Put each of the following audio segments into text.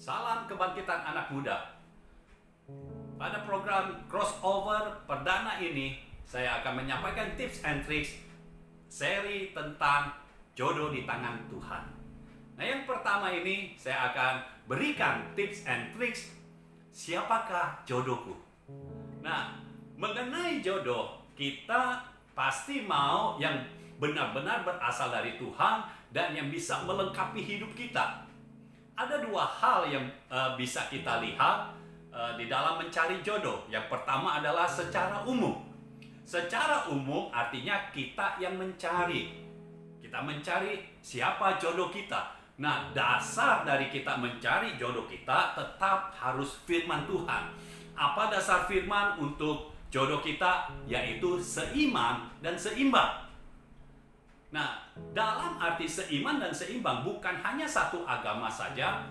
Salam kebangkitan anak muda. Pada program crossover perdana ini, saya akan menyampaikan tips and tricks seri tentang jodoh di tangan Tuhan. Nah, yang pertama ini saya akan berikan tips and tricks siapakah jodohku. Nah, mengenai jodoh, kita pasti mau yang benar-benar berasal dari Tuhan dan yang bisa melengkapi hidup kita. Ada dua hal yang bisa kita lihat di dalam mencari jodoh. Yang pertama adalah secara umum. Secara umum artinya kita yang mencari. Kita mencari siapa jodoh kita. Nah, dasar dari kita mencari jodoh kita tetap harus firman Tuhan. Apa dasar firman untuk jodoh kita? Yaitu seiman dan seimbang. Nah, dalam arti seiman dan seimbang bukan hanya satu agama saja,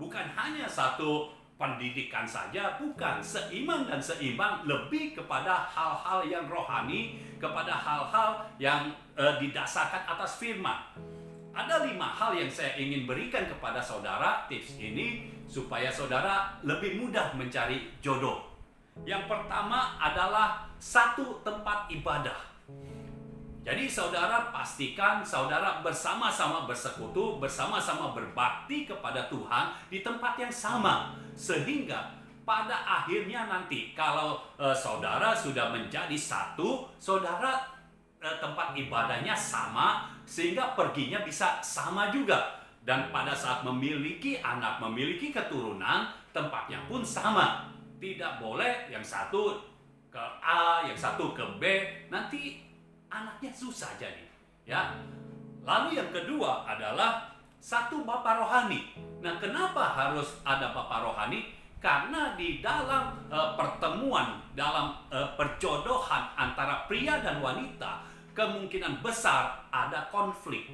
bukan hanya satu pendidikan saja, bukan. Seiman dan seimbang lebih kepada hal-hal yang rohani, kepada hal-hal yang didasarkan atas firman. Ada 5 hal yang saya ingin berikan kepada saudara, tips ini supaya saudara lebih mudah mencari jodoh. Yang pertama adalah satu tempat ibadah. Jadi saudara pastikan saudara bersama-sama bersekutu, bersama-sama berbakti kepada Tuhan di tempat yang sama. Sehingga pada akhirnya nanti kalau saudara sudah menjadi satu, saudara tempat ibadahnya sama, sehingga perginya bisa sama juga. Dan pada saat memiliki anak, memiliki keturunan, tempatnya pun sama. Tidak boleh yang satu ke A, yang satu ke B, nanti anaknya susah jadi, ya. Lalu yang kedua adalah satu bapa rohani. Nah, kenapa harus ada bapa rohani? Karena di dalam pertemuan, dalam perjodohan antara pria dan wanita, kemungkinan besar ada konflik,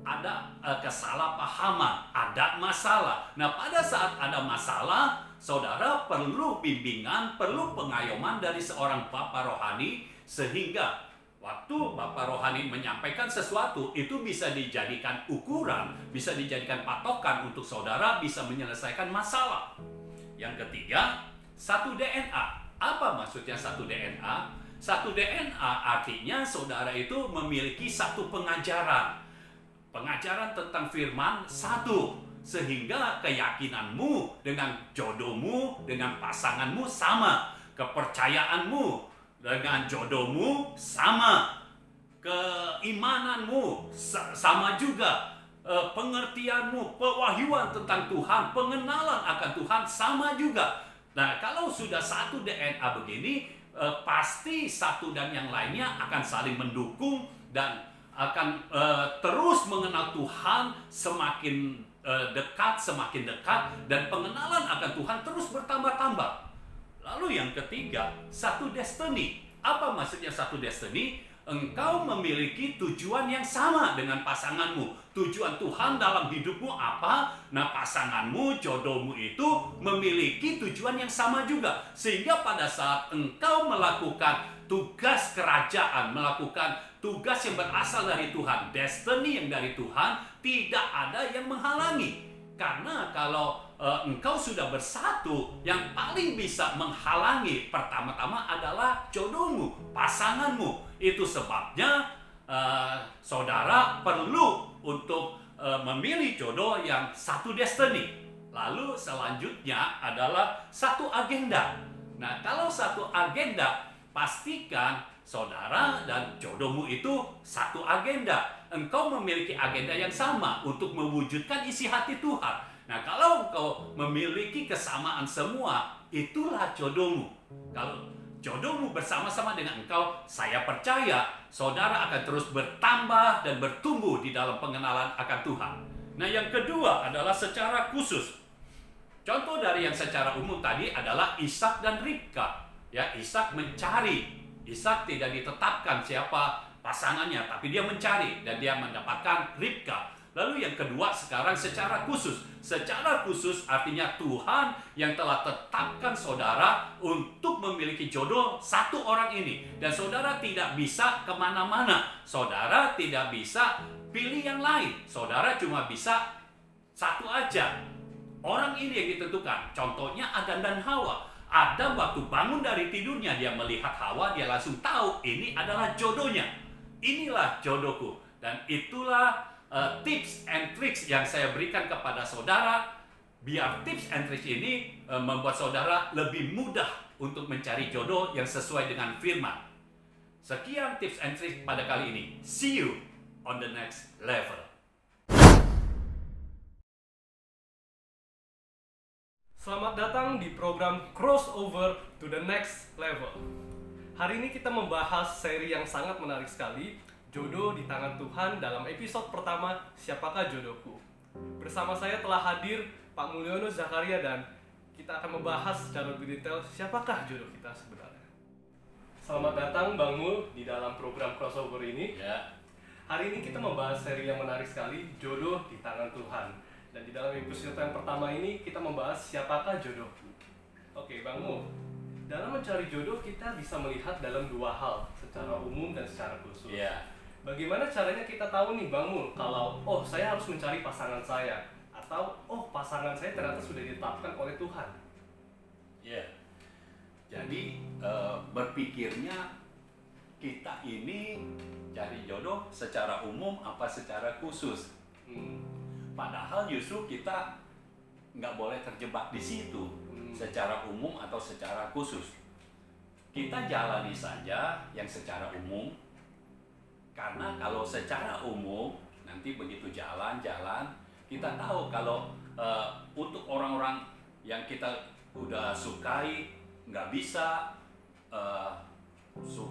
ada kesalahpahaman, ada masalah. Nah, pada saat ada masalah, saudara perlu bimbingan, perlu pengayoman dari seorang bapa rohani, sehingga waktu Bapak Rohani menyampaikan sesuatu, itu bisa dijadikan ukuran, bisa dijadikan patokan untuk saudara bisa menyelesaikan masalah. Yang ketiga, satu DNA. Apa maksudnya satu DNA? Satu DNA artinya saudara itu memiliki satu pengajaran. Pengajaran tentang firman satu. Sehingga keyakinanmu dengan jodohmu, dengan pasanganmu sama. Kepercayaanmu dengan jodohmu sama, keimananmu sama juga, pengertianmu, pewahyuan tentang Tuhan, pengenalan akan Tuhan sama juga. Nah, kalau sudah satu DNA begini, pasti satu dan yang lainnya akan saling mendukung dan akan terus mengenal Tuhan semakin dekat, dan pengenalan akan Tuhan terus bertambah-tambah. Lalu yang ketiga, satu destiny. Apa maksudnya satu destiny? Engkau memiliki tujuan yang sama dengan pasanganmu. Tujuan Tuhan dalam hidupmu apa? Nah, pasanganmu, jodohmu itu memiliki tujuan yang sama juga. Sehingga pada saat engkau melakukan tugas kerajaan, melakukan tugas yang berasal dari Tuhan, destiny yang dari Tuhan, tidak ada yang menghalangi. Karena kalau engkau sudah bersatu, yang paling bisa menghalangi pertama-tama adalah jodohmu, pasanganmu. Itu sebabnya saudara perlu untuk memilih jodoh yang satu destiny. Lalu selanjutnya adalah satu agenda. Nah, kalau satu agenda, pastikan saudara dan jodohmu itu satu agenda. Engkau memiliki agenda yang sama untuk mewujudkan isi hati Tuhan. Nah, kalau engkau memiliki kesamaan semua, itulah jodohmu. Kalau jodohmu bersama-sama dengan engkau, saya percaya saudara akan terus bertambah dan bertumbuh di dalam pengenalan akan Tuhan. Nah, yang kedua adalah secara khusus. Contoh dari yang secara umum tadi adalah Ishak dan Ribka. Ya, Ishak mencari. Ishak tidak ditetapkan siapa pasangannya, tapi dia mencari dan dia mendapatkan Ribka. Lalu yang kedua sekarang secara khusus. Secara khusus artinya Tuhan yang telah tetapkan saudara untuk memiliki jodoh satu orang ini. Dan saudara tidak bisa kemana-mana. Saudara tidak bisa pilih yang lain. Saudara cuma bisa satu aja. Orang ini yang ditentukan. Contohnya Adam dan Hawa. Adam waktu bangun dari tidurnya, dia melihat Hawa, dia langsung tahu ini adalah jodohnya. Inilah jodohku. Dan itulah tips and tricks yang saya berikan kepada saudara, biar tips and tricks ini membuat saudara lebih mudah untuk mencari jodoh yang sesuai dengan firman. Sekian tips and tricks pada kali ini. See you on the next level. Selamat datang di program Crossover to the Next Level. Hari ini kita membahas seri yang sangat menarik sekali, Jodoh di Tangan Tuhan, dalam episode pertama, Siapakah Jodohku? Bersama saya telah hadir Pak Mulyono Zakaria, dan kita akan membahas secara lebih detail siapakah jodoh kita sebenarnya. Selamat datang Bang Mul di dalam program Crossover ini. Ya. Hari ini kita membahas seri yang menarik sekali, Jodoh di Tangan Tuhan. Dan di dalam episode yang pertama ini kita membahas siapakah jodohku. Oke, Bang Mul, dalam mencari jodoh kita bisa melihat dalam dua hal, secara umum dan secara khusus. Ya. Bagaimana caranya kita tahu nih Bang Mul, kalau saya harus mencari pasangan saya, atau pasangan saya ternyata sudah ditetapkan oleh Tuhan? Ya. Jadi berpikirnya kita ini cari jodoh secara umum apa secara khusus? Padahal justru kita nggak boleh terjebak di situ, secara umum atau secara khusus. Kita jalani saja yang secara umum, karena kalau secara umum nanti begitu jalan-jalan kita tahu kalau untuk orang-orang yang kita udah sukai nggak bisa,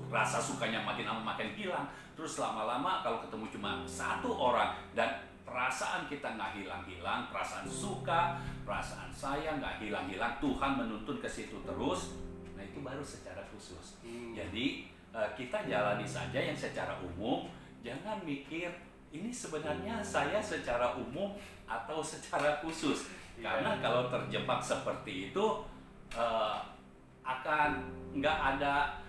rasa sukanya makin lama makin hilang. Terus lama-lama kalau ketemu cuma satu orang dan perasaan kita nggak hilang-hilang, perasaan suka, perasaan sayang nggak hilang-hilang, Tuhan menuntun ke situ terus. Nah itu baru secara khusus. Jadi kita jalani saja yang secara umum, jangan mikir ini sebenarnya saya secara umum atau secara khusus. Karena kalau terjebak seperti itu akan nggak ada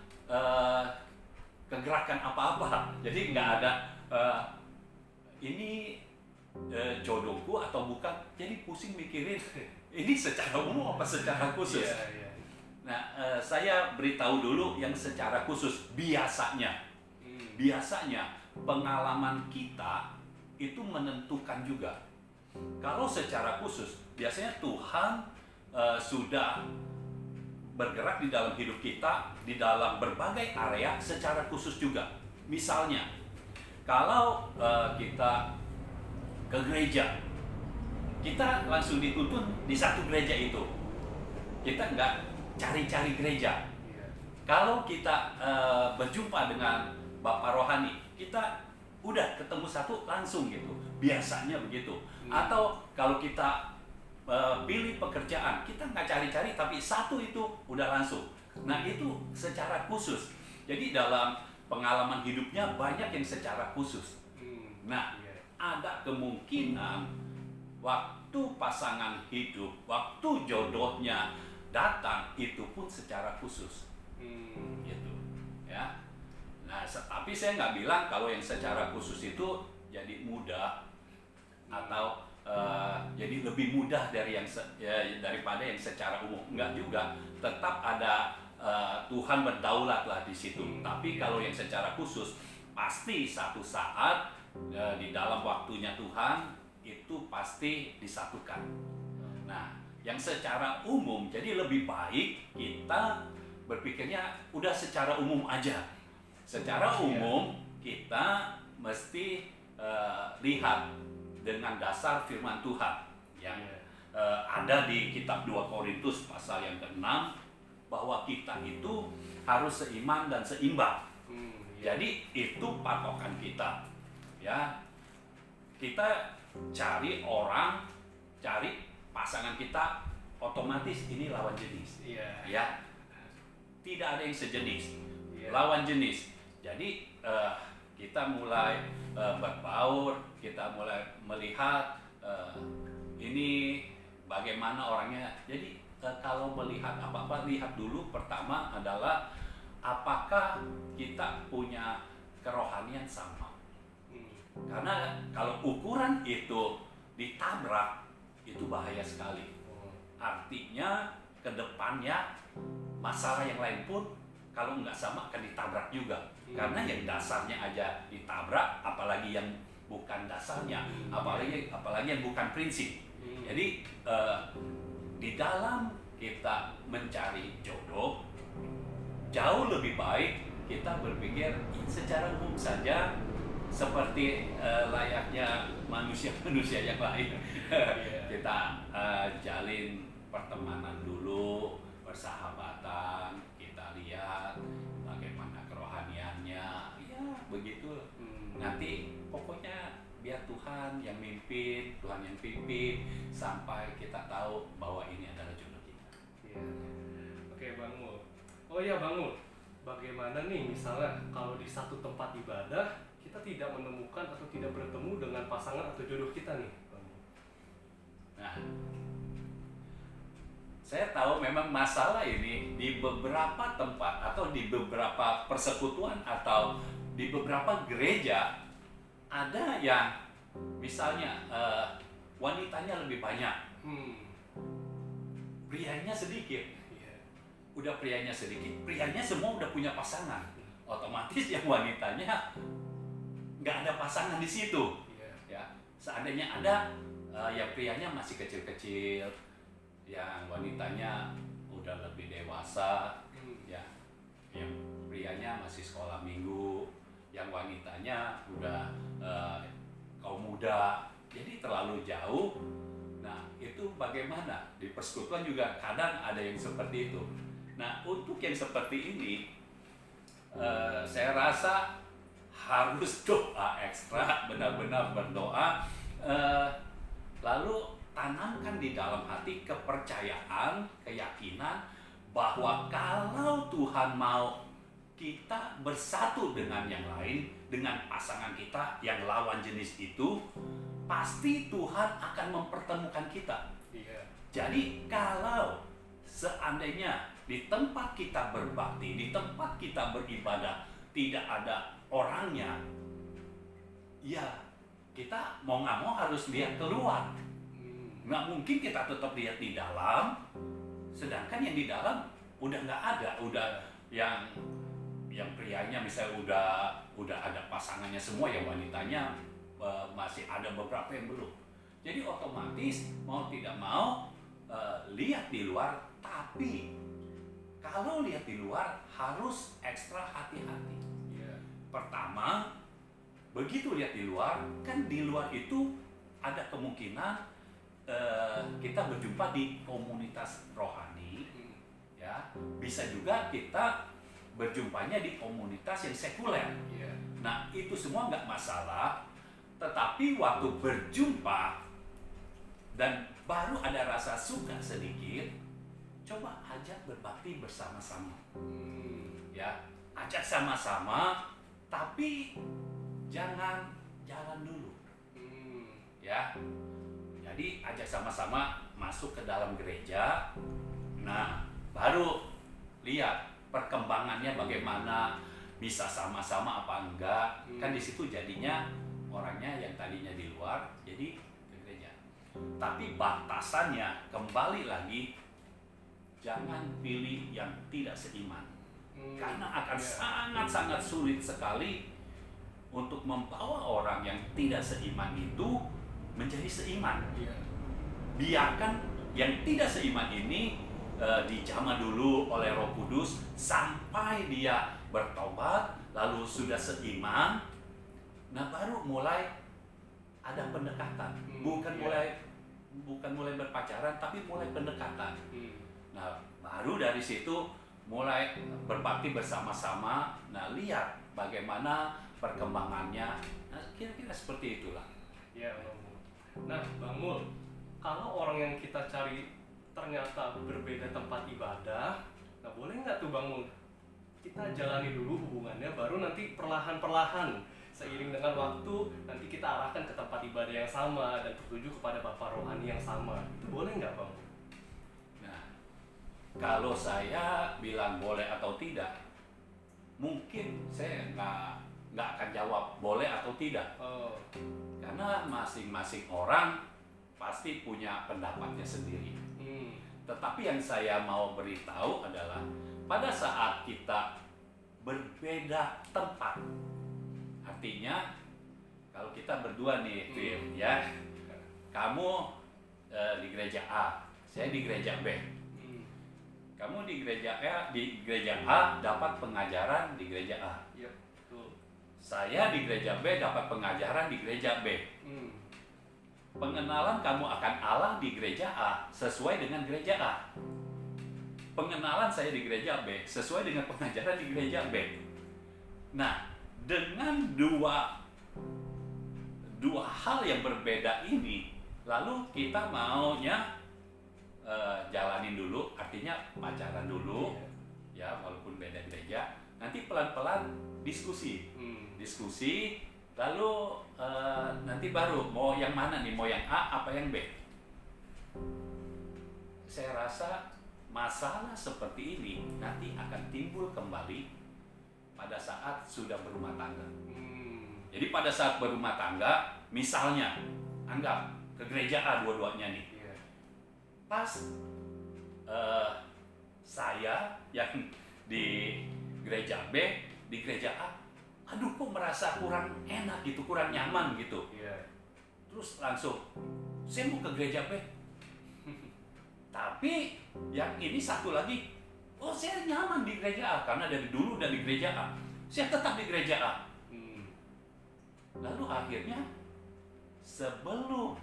kegerakan apa-apa. Jadi nggak ada ini jodohku atau bukan, jadi pusing mikirin ini secara umum apa secara khusus. Nah saya beritahu dulu yang secara khusus. Biasanya pengalaman kita itu menentukan juga. Kalau secara khusus biasanya Tuhan sudah bergerak di dalam hidup kita, di dalam berbagai area secara khusus juga. Misalnya kalau kita ke gereja, kita langsung dituntun di satu gereja itu. Kita nggak cari-cari gereja. Kalau kita berjumpa dengan Bapak Rohani, kita udah ketemu satu langsung gitu. Biasanya begitu. Atau kalau kita pilih pekerjaan, kita nggak cari-cari tapi satu itu udah langsung. Nah itu secara khusus. Jadi dalam pengalaman hidupnya banyak yang secara khusus. Nah ada kemungkinan waktu pasangan hidup, waktu jodohnya datang itu pun secara khusus, gitu, ya. Nah, tapi saya nggak bilang kalau yang secara khusus itu jadi mudah atau jadi lebih mudah dari daripada yang secara umum. Enggak juga, tetap ada Tuhan berdaulat lah di situ. Tapi kalau yang secara khusus pasti satu saat di dalam waktunya Tuhan itu pasti disatukan. Nah, yang secara umum jadi lebih baik kita berpikirnya udah secara umum aja. Secara umum kita mesti lihat dengan dasar firman Tuhan yang ada di kitab 2 Korintus pasal yang ke-6 bahwa kita itu harus seiman dan seimbang. Jadi itu patokan kita. Ya, kita cari pasangan kita, otomatis ini lawan jenis. Ya, tidak ada yang sejenis, lawan jenis. Jadi kita mulai berbaur, kita mulai melihat ini bagaimana orangnya. Jadi kalau melihat apa-apa, lihat dulu pertama adalah apakah kita punya kerohanian sama. Karena kalau ukuran itu ditabrak, itu bahaya sekali. Oh. Artinya ke depannya masalah yang lain pun kalau nggak sama akan ditabrak juga. Karena yang dasarnya aja ditabrak, apalagi yang bukan dasarnya, apalagi yang bukan prinsip. Jadi di dalam kita mencari jodoh, jauh lebih baik kita berpikir secara umum saja seperti layaknya manusia-manusia yang lain. Kita jalin pertemanan dulu, persahabatan, kita lihat bagaimana kerohaniannya, ya begitu. Nanti pokoknya biar Tuhan yang mimpin, Tuhan yang pimpin sampai kita tahu bahwa ini adalah jodoh kita. Iya. Oke Bang Mul. Oh iya Bang Mul, bagaimana nih misalnya kalau di satu tempat ibadah kita tidak menemukan atau tidak bertemu dengan pasangan atau jodoh kita nih, Bang Mul? Nah, saya tahu memang masalah ini di beberapa tempat atau di beberapa persekutuan atau di beberapa gereja ada yang misalnya wanitanya lebih banyak, prianya sedikit. Udah prianya sedikit, prianya semua udah punya pasangan, otomatis yang wanitanya nggak ada pasangan di situ. Ya, seandainya ada yang prianya masih kecil-kecil, yang wanitanya udah lebih dewasa, ya, yang prianya masih sekolah minggu, yang wanitanya udah kaum muda, jadi terlalu jauh. Nah, itu bagaimana? Di persekutuan juga kadang ada yang seperti itu. Nah, untuk yang seperti ini, saya rasa harus doa ekstra, benar-benar berdoa, lalu tanamkan di dalam hati kepercayaan, keyakinan bahwa kalau Tuhan mau kita bersatu dengan yang lain, dengan pasangan kita yang lawan jenis itu, pasti Tuhan akan mempertemukan kita. Jadi kalau seandainya di tempat kita berbakti, di tempat kita beribadah tidak ada orangnya, ya kita mau nggak mau harus lihat keluar. Nggak mungkin kita tetap lihat di dalam, sedangkan yang di dalam udah nggak ada, udah yang prianya misalnya udah ada pasangannya semua, yang wanitanya masih ada beberapa yang belum. Jadi otomatis mau tidak mau lihat di luar, tapi kalau lihat di luar harus ekstra hati-hati. Pertama, begitu lihat di luar, kan di luar itu ada kemungkinan kita berjumpa di komunitas rohani, ya. Bisa juga kita berjumpanya di komunitas yang sekuler. Nah, itu semua nggak masalah. Tetapi waktu berjumpa dan baru ada rasa suka sedikit, coba ajak berbakti bersama-sama. Ya, ajak sama-sama, tapi jangan jalan dulu. Ya. Jadi ajak sama-sama masuk ke dalam gereja. Nah, baru lihat perkembangannya bagaimana, bisa sama-sama apa enggak. Kan di situ jadinya orangnya yang tadinya di luar jadi ke gereja. Tapi batasannya kembali lagi, jangan pilih yang tidak seiman. Karena akan sangat-sangat sulit sekali untuk membawa orang yang tidak seiman itu menjadi seiman. Biarkan yang tidak seiman ini dijamah dulu oleh Roh Kudus sampai dia bertobat, lalu sudah seiman. Nah, baru mulai ada pendekatan. Bukan mulai berpacaran, tapi mulai pendekatan. Nah, baru dari situ mulai berbakti bersama-sama. Nah, lihat bagaimana perkembangannya. Nah, kira-kira seperti itulah. Ya, Bang Mul. Nah, Bang Mul, kalau orang yang kita cari ternyata berbeda tempat ibadah, nah boleh nggak tuh Bang Mul kita jalani dulu hubungannya, baru nanti perlahan-perlahan seiring dengan waktu nanti kita arahkan ke tempat ibadah yang sama dan tertuju kepada Bapak rohani yang sama. Itu boleh nggak Bang? Nah, kalau saya bilang boleh atau tidak, mungkin saya nggak akan jawab boleh atau tidak. Karena masing-masing orang pasti punya pendapatnya sendiri. Hmm. Tetapi yang saya mau beritahu adalah pada saat kita berbeda tempat, artinya kalau kita berdua nih, Phil, ya, kamu di gereja A, saya di gereja B. Kamu di gereja A dapat pengajaran di gereja A. Iya, betul. Saya di gereja B dapat pengajaran di gereja B. Pengenalan kamu akan Allah di gereja A sesuai dengan gereja A. Pengenalan saya di gereja B sesuai dengan pengajaran di gereja B. Nah, dengan dua hal yang berbeda ini, lalu kita maunya jalanin dulu, artinya pacaran dulu, ya walaupun beda gereja. Nanti pelan-pelan diskusi, lalu nanti baru mau yang mana nih, mau yang A apa yang B. Saya rasa masalah seperti ini nanti akan timbul kembali pada saat sudah berumah tangga. Jadi pada saat berumah tangga, misalnya anggap ke gereja A dua-duanya nih. Pas saya yang di gereja B, di gereja A, aduh kok merasa kurang enak gitu, kurang nyaman gitu. Terus langsung, saya mau ke gereja B. Tapi yang ini satu lagi, oh saya nyaman di gereja A karena dari dulu udah di gereja A. Saya tetap di gereja A. Lalu akhirnya sebelum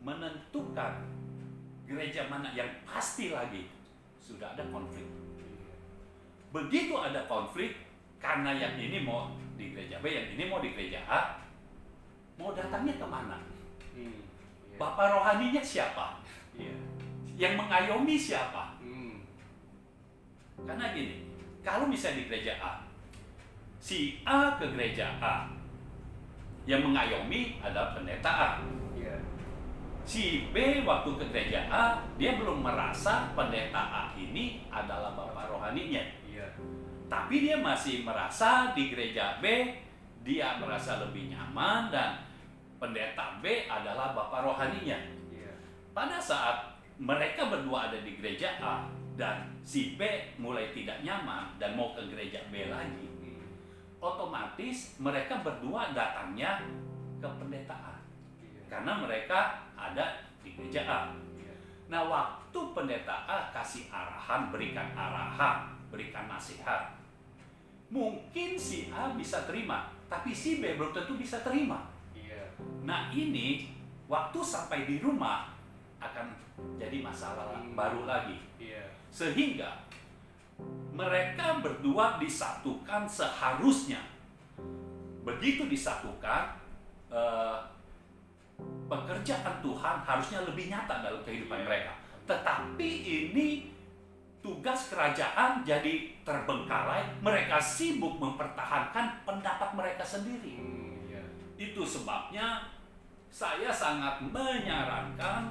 menentukan gereja mana yang pasti lagi, sudah ada konflik. Begitu ada konflik, karena yang ini mau di gereja B, yang ini mau di gereja A, mau datangnya kemana? Bapak rohaninya siapa? Yang mengayomi siapa? Karena gini, kalau misalnya di gereja A, si A ke gereja A, yang mengayomi adalah pendeta A. Si B waktu ke gereja A, dia belum merasa pendeta A ini adalah bapak rohaninya. Tapi dia masih merasa di gereja B, dia merasa lebih nyaman dan pendeta B adalah bapak rohaninya. Pada saat mereka berdua ada di gereja A dan si B mulai tidak nyaman dan mau ke gereja B lagi, otomatis mereka berdua datangnya ke pendeta A. Karena mereka ada di gereja A. Nah, waktu pendeta A kasih arahan, berikan nasihat, mungkin si A bisa terima, tapi si B belum tentu bisa terima. Nah, ini waktu sampai di rumah akan jadi masalah baru lagi. Sehingga mereka berdua disatukan seharusnya. Begitu disatukan, pekerjaan Tuhan harusnya lebih nyata dalam kehidupan mereka. Tetapi ini tugas kerajaan jadi terbengkalai. Mereka sibuk mempertahankan pendapat mereka sendiri. Itu sebabnya saya sangat menyarankan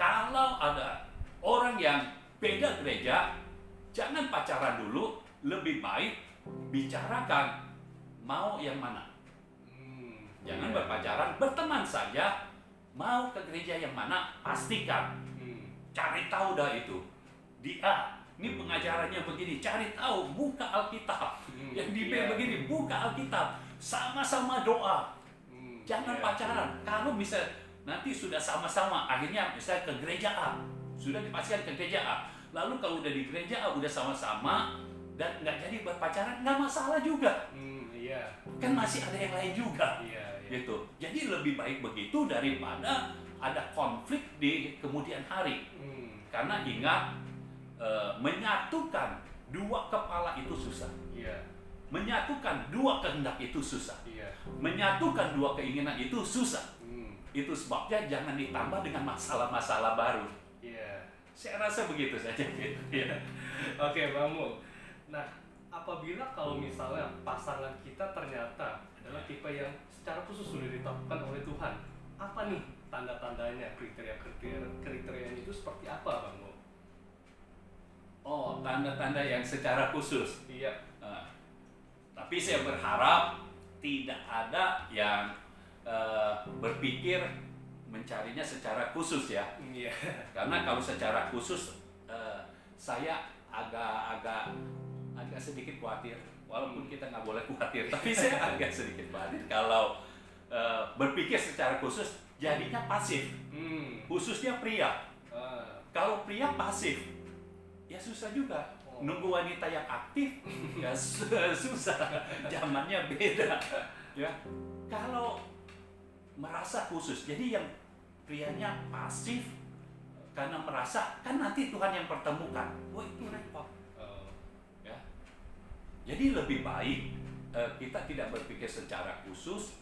kalau ada orang yang beda gereja, jangan pacaran dulu, lebih baik bicarakan mau yang mana. Jangan berpacaran, berteman saja. Mau ke gereja yang mana, pastikan. Cari tahu dah itu. Di A, ini pengajarannya begini, cari tahu, buka Alkitab. Yang di B begini, buka Alkitab. Sama-sama doa. Jangan pacaran. Kalau misalnya nanti sudah sama-sama, akhirnya misalnya ke gereja A, sudah dipastikan ke gereja A. Lalu kalau udah di gereja A, udah sama-sama, dan nggak jadi berpacaran, nggak masalah juga. Kan masih ada yang lain juga. Gitu. Jadi lebih baik begitu daripada ada konflik di kemudian hari. Karena ingat, menyatukan dua kepala itu susah. Menyatukan dua kehendak itu susah. Menyatukan dua keinginan itu susah. Itu sebabnya jangan ditambah dengan masalah-masalah baru. Saya rasa begitu saja. Oke, Bang Mul. Nah, apabila kalau misalnya pasangan kita ternyata adalah tipe yang secara khusus sudah ditetapkan oleh Tuhan, apa nih tanda-tandanya, kriteria itu seperti apa, Bang Mul? Oh, tanda-tanda yang secara khusus. Tapi saya berharap tidak ada yang berpikir mencarinya secara khusus ya. Iya. Karena kalau secara khusus saya agak sedikit khawatir. Walaupun kita nggak boleh khawatir, tapi saya agak sedikit khawatir kalau berpikir secara khusus jadinya pasif. Khususnya pria. Kalau pria pasif, ya susah juga. Nunggu wanita yang aktif, ya susah. Zamannya beda. Ya, kalau merasa khusus, jadi yang prianya pasif karena merasa kan nanti Tuhan yang pertemukan. Wah itu repot. Ya, jadi lebih baik kita tidak berpikir secara khusus.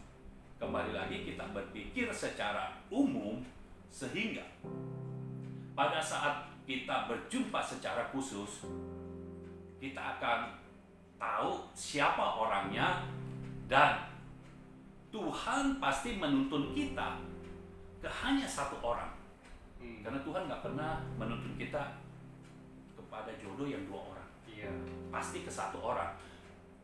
Kembali lagi kita berpikir secara umum sehingga pada saat kita berjumpa secara khusus, kita akan tahu siapa orangnya dan Tuhan pasti menuntun kita ke hanya satu orang. Karena Tuhan nggak pernah menuntun kita kepada jodoh yang 2 orang. Iya. Pasti ke satu orang.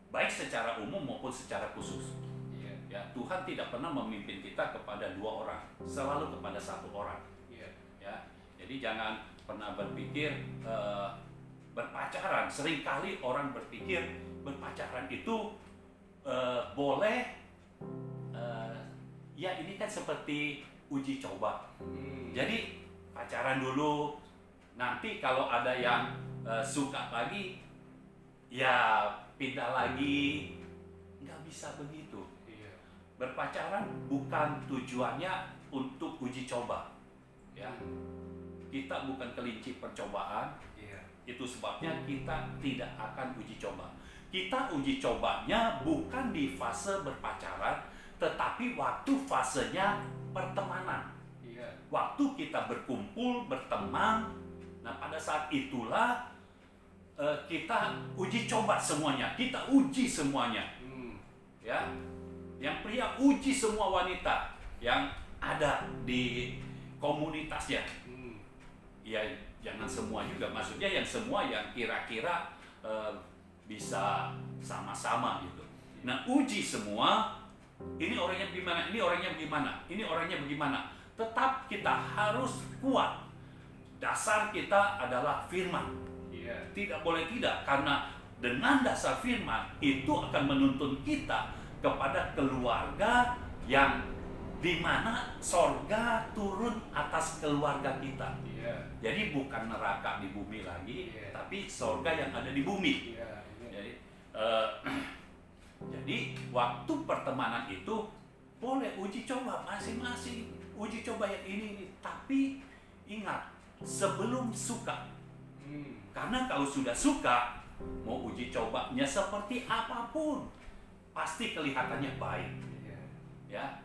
Baik secara umum maupun secara khusus. Iya. Ya, Tuhan tidak pernah memimpin kita kepada 2 orang, selalu kepada satu orang. Iya. Ya, jadi jangan pernah berpikir berpacaran. Seringkali orang berpikir berpacaran itu boleh. Ya ini kan seperti uji coba. Jadi pacaran dulu, nanti kalau ada yang suka lagi, ya pindah lagi. Nggak bisa begitu. Iya. Berpacaran bukan tujuannya untuk uji coba. Ya, kita bukan kelinci percobaan. Iya. Itu sebabnya kita tidak akan uji coba. Kita uji cobanya bukan di fase berpacaran, tetapi waktu fasenya pertemanan. Iya. Waktu kita berkumpul, berteman, nah pada saat itulah kita uji coba semuanya, kita uji semuanya. Ya, yang pria uji semua wanita yang ada di komunitasnya. Ya jangan semua juga, maksudnya yang semua yang kira-kira bisa sama-sama gitu. Nah uji semua, ini orangnya bagaimana, ini orangnya bagaimana, ini orangnya bagaimana. Tetap kita harus kuat. Dasar kita adalah firman. Tidak boleh tidak, karena dengan dasar firman itu akan menuntun kita kepada keluarga yang dimana sorga turun atas keluarga kita. Jadi bukan neraka di bumi lagi, tapi sorga yang ada di bumi. Jadi waktu pertemanan itu boleh uji coba masing-masing, uji coba yang ini, tapi ingat sebelum suka. Karena kalau sudah suka, mau uji cobanya seperti apapun, pasti kelihatannya baik. Ya,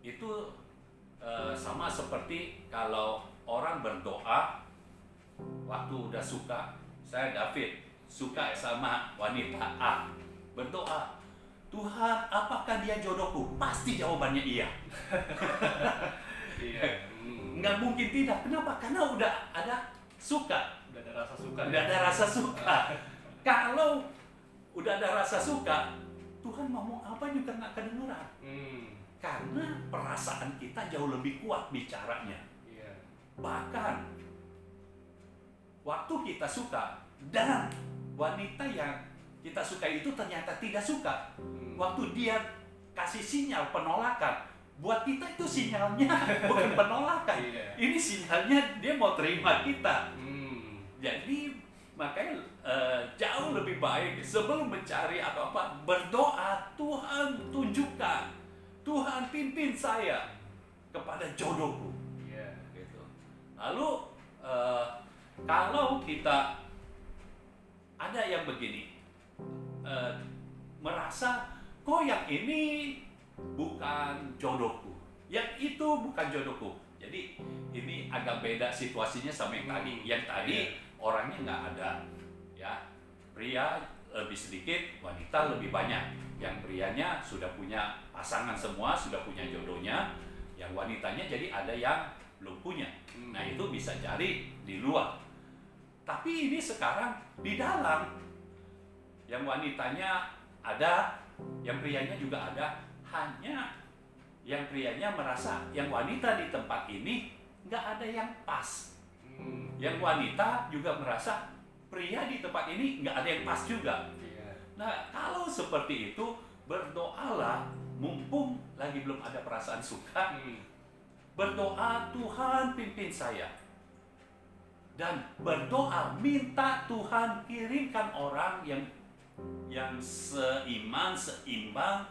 itu sama seperti kalau orang berdoa waktu udah suka. Saya David suka sama wanita A, berdoa, Tuhan apakah dia jodohku? Pasti jawabannya iya. Nggak mungkin tidak. Kenapa? Karena udah ada suka. Udah ada rasa suka. Udah ada rasa suka. Kalau udah ada rasa suka, Tuhan ngomong apa juga nggak kedengeran. Karena perasaan kita jauh lebih kuat bicaranya. Bahkan waktu kita suka dan wanita yang kita suka itu ternyata tidak suka, waktu dia kasih sinyal penolakan, buat kita itu sinyalnya bukan penolakan. Ini sinyalnya dia mau terima kita. Jadi makanya jauh lebih baik sebelum mencari atau apa, berdoa, Tuhan tunjukkan, Tuhan pimpin saya kepada jodohku. Gitu. Lalu kalau kita ada yang begini, merasa kok yang ini bukan jodohku, yang itu bukan jodohku. Jadi ini agak beda situasinya sama yang tadi. Yang tadi orangnya nggak ada, ya, pria lebih sedikit, wanita lebih banyak. Yang prianya sudah punya pasangan semua, sudah punya jodohnya. Yang wanitanya jadi ada yang belum punya. Nah itu bisa cari di luar. Tapi ini sekarang di dalam, yang wanitanya ada, yang prianya juga ada, hanya yang prianya merasa yang wanita di tempat ini nggak ada yang pas. Yang wanita juga merasa pria di tempat ini nggak ada yang pas juga. Nah, kalau seperti itu, berdoalah mumpung lagi belum ada perasaan suka. Berdoa, Tuhan pimpin saya. Dan berdoa, minta Tuhan kirimkan orang yang seiman, seimbang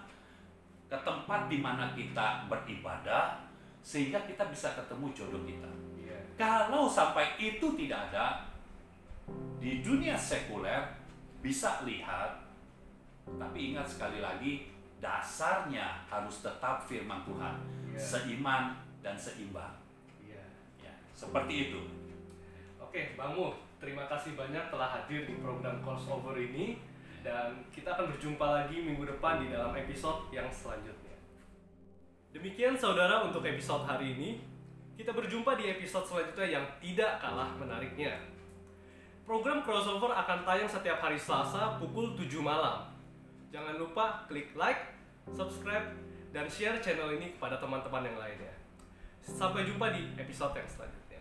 ke tempat di mana kita beribadah, sehingga kita bisa ketemu jodoh kita. Kalau sampai itu tidak ada, di dunia sekuler bisa lihat, tapi ingat sekali lagi, dasarnya harus tetap firman Tuhan, seiman dan seimbang. Ya, seperti itu. Oke, Bang Mu, terima kasih banyak telah hadir di program crossover ini, dan kita akan berjumpa lagi minggu depan di dalam episode yang selanjutnya. Demikian saudara untuk episode hari ini. Kita berjumpa di episode selanjutnya yang tidak kalah menariknya. Program crossover akan tayang setiap hari Selasa pukul 7 malam. Jangan lupa klik like, subscribe, dan share channel ini kepada teman-teman yang lainnya. Sampai jumpa di episode yang selanjutnya.